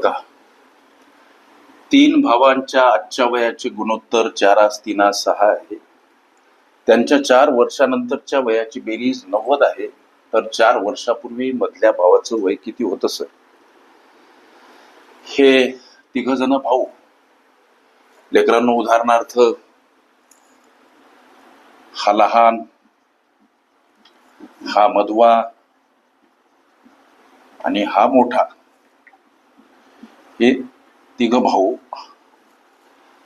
बघा, 3 भावांच्या आजच्या वयाचे गुणोत्तर 4:3:6 आहे. त्यांच्या 4 वर्षानंतरच्या वयाची बेरीज 90 आहे. तर 4 वर्षापूर्वी मधल्या भावाचं वय किती होतं सर? हे 3 जण भाऊ. लेकरांनो, उदाहरणार्थ हा लहान, हा मधवा आणि हा मोठा. हे 3 भाऊ.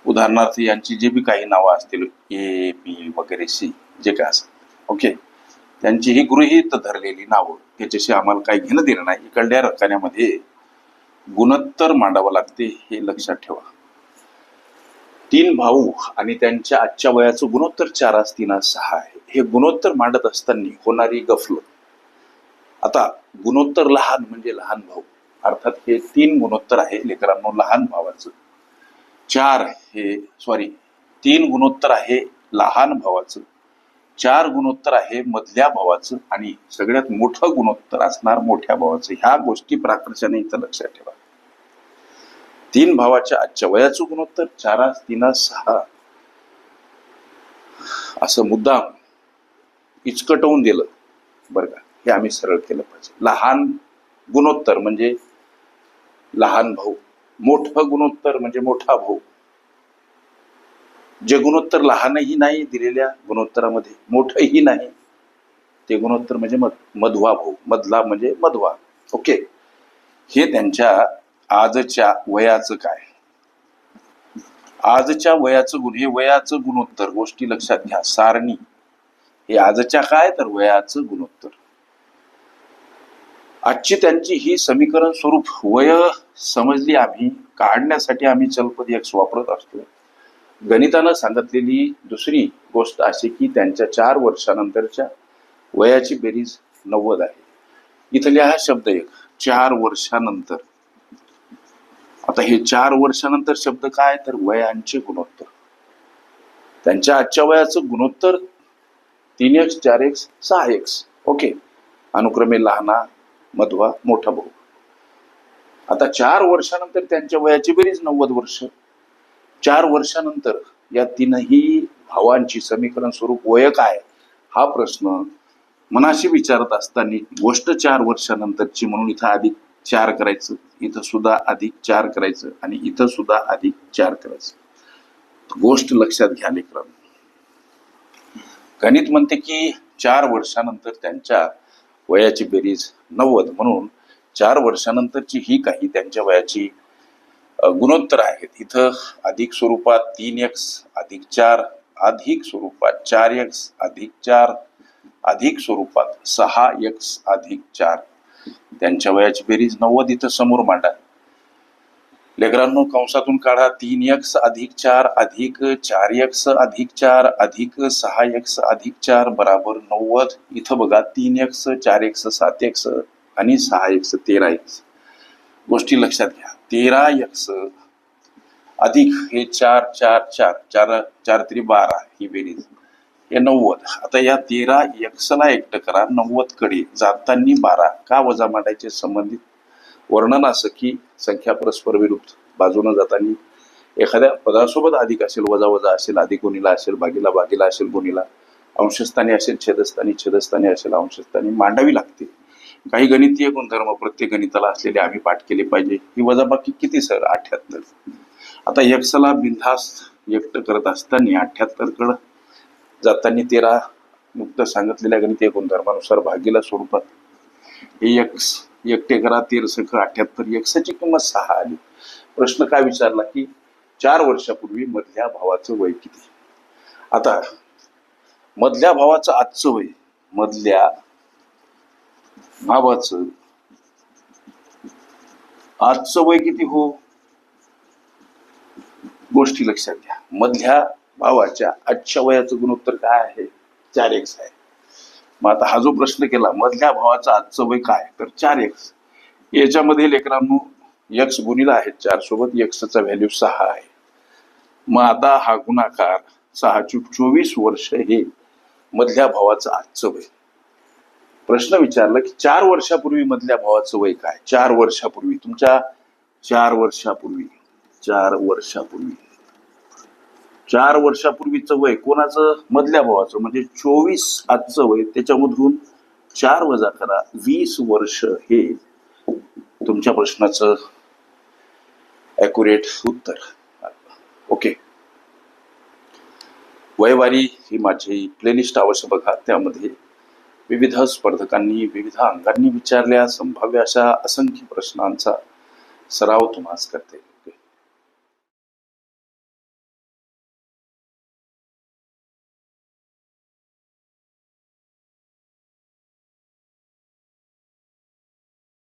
उदाहरणार्थ यांची जे बी काही नावं असतील, ए, बी वगैरे सी, जे काय असेल, ओके, त्यांची ही गृहीत धरलेली नावं, त्याच्याशी आम्हाला काही घेणं देणं नाही. इकडल्या रकान्यामध्ये गुणोत्तर मांडावं लागते, हे लक्षात ठेवा. 3 भाऊ आणि त्यांच्या आजच्या वयाचं गुणोत्तर 4:3:6 आहे. हे गुणोत्तर मांडत असताना होणारी गफलत. आता गुणोत्तर लहान म्हणजे लहान भाऊ, अर्थात हे 3 गुणोत्तर आहे लेकरांनो लहान भावाचं. 3 गुणोत्तर आहे लहान भावाचं, 4 गुणोत्तर आहे मधल्या भावाचं आणि सगळ्यात मोठं गुणोत्तर असणार मोठ्या भावाचं. ह्या गोष्टी प्राकर्षाने इथं लक्षात ठेवा. 3 भावाच्या आजच्या वयाचं गुणोत्तर 4:3:6 असं मुद्दाम इचकटवून दिलं बरं का. हे आम्ही सरळ केलं पाहिजे. लहान गुणोत्तर म्हणजे लहान भाऊ, मोठं गुणोत्तर म्हणजे मोठा भाऊ. जे गुणोत्तर लहानही नाही दिलेल्या गुणोत्तरामध्ये, मोठंही नाही, ते गुणोत्तर म्हणजे मधवा भाऊ. मधला म्हणजे मधवा. ओके, हे त्यांच्या आजच्या वयाचं काय? आजच्या वयाचं हे वयाचं गुणोत्तर. गोष्टी लक्षात घ्या. सारणी हे आजच्या काय, तर वयाचं गुणोत्तर. आजची त्यांची ही समीकरण स्वरूप वय समजली आम्ही. काढण्यासाठी आम्ही चलपद x वापरत असतो. गणितानं सांगितलेली दुसरी गोष्ट अशी की त्यांच्या 4 वर्षानंतरच्या वयाची बेरीज 90 आहे. इथं लिहा शब्द एक, 4 वर्षानंतर. आता हे 4 वर्षानंतर शब्द काय, तर वयांचे गुणोत्तर. त्यांच्या आजच्या वयाचं गुणोत्तर 3x 4x 6x. ओके, अनुक्रमे लहाना, मधवा, मोठा भाऊ. आता 4 वर्षानंतर त्यांच्या वयाची बेरीज 90 वर्ष. 4 वर्षानंतर या 3ही भावांची समीकरण स्वरूप वय काय, हा प्रश्न मनाशी विचारत असताना गोष्ट 4 वर्षानंतरची म्हणून इथं अधिक 4 करायचं, इथं सुद्धा अधिक 4 करायचं आणि इथं सुद्धा अधिक 4 करायचं. गोष्ट लक्षात घ्या लेकरांनो. गणित म्हणते की 4 वर्षानंतर त्यांच्या वयाची बेरीज 90, म्हणून 4 वर्षानंतरची ही काही त्यांच्या वयाची गुणोत्तर आहेत. इथं अधिक स्वरूपात 3x अधिक 4, अधिक स्वरूपात 4x अधिक 4, अधिक स्वरूपात 6x अधिक 4. त्यांच्या वयाची बेरीज 90 इथं समोर मांडा. लेकरांनो, कंसातून काढा. 3x अधिक 4 अधिक 4x अधिक 4 अधिक 6x अधिक 4 बराबर 90. इथं बघा 3x 4x 7x आणि 6x 13x. गोष्टी लक्षात घ्या. 13x अधिक हे 4 4 4 4 4 3 12 ही बेरीज, हे 90. आता या 13x ला एकटं करा. 90 कडे जाताना 12 का वजा मांडायचे? संबंधित वर्णन असं की संख्या परस्पर विरुद्ध बाजूनं जाताना एखाद्या पदासोबत अधिक असेल, वजा वजा असेल, अधिक गुणिला असेल, भागीला भागीला असेल, गुणिला अंशस्थानी असेल, छेदस्थानी छेदस्थानी असेल, अंशस्थानी मांडावी लागते. काही गणितीय गुणधर्म प्रत्येक गणिताला असलेले आम्ही पाठ केले पाहिजे. ही वजाबाकी किती सर? 78. आता x ला बिनधास्त एकटं करत असताना 78 कडं जाताना 13 मुक्त सांगितलेल्या गणितीय गुणधर्मानुसार भागीला स्वरूपात हे x एकटे करा. 13 78. x ची किंमत 6 आली. प्रश्न काय विचारला की 4 वर्षापूर्वी मधल्या भावाचं वय किती? आता मधल्या भावाचं आजचं वय, मधल्या भावाचं आजचं वय किती हो? गोष्टी लक्षात घ्या. मधल्या भावाच्या आजच्या वयाचं गुणोत्तर काय आहे? 4x आहे. मग आता हा जो प्रश्न केला, मधल्या भावाचं आजचं वय काय, तर 4x. याच्यामध्ये लेकरांनो x गुणिला आहे 4 सोबत, x चा व्हॅल्यू 6 आहे. मग आता हा गुणाकार 6 + 24 वर्ष हे मधल्या भावाचं आजचं वय. प्रश्न विचारला की 4 वर्षापूर्वी मधल्या भावाचं वय काय? 4 वर्षापूर्वी तुमच्या 4 वर्षापूर्वी 4 वर्षापूर्वी 4 वर्षापूर्वीचं वय कोणाचं? मधल्या भावाचं, म्हणजे 24 आजचं वय, त्याच्यामधून 4 वजा करा, 20 वर्ष हे तुमच्या प्रश्नाचं ॲक्युरेट उत्तर. ओके. वयवारी ही माझी प्लेलिस्ट अवश्य बघा. त्यामध्ये विविध स्पर्धकांनी विविध अंगांनी विचारल्या संभाव्य अशा असंख्य प्रश्नांचा सराव तुम्हाला करते.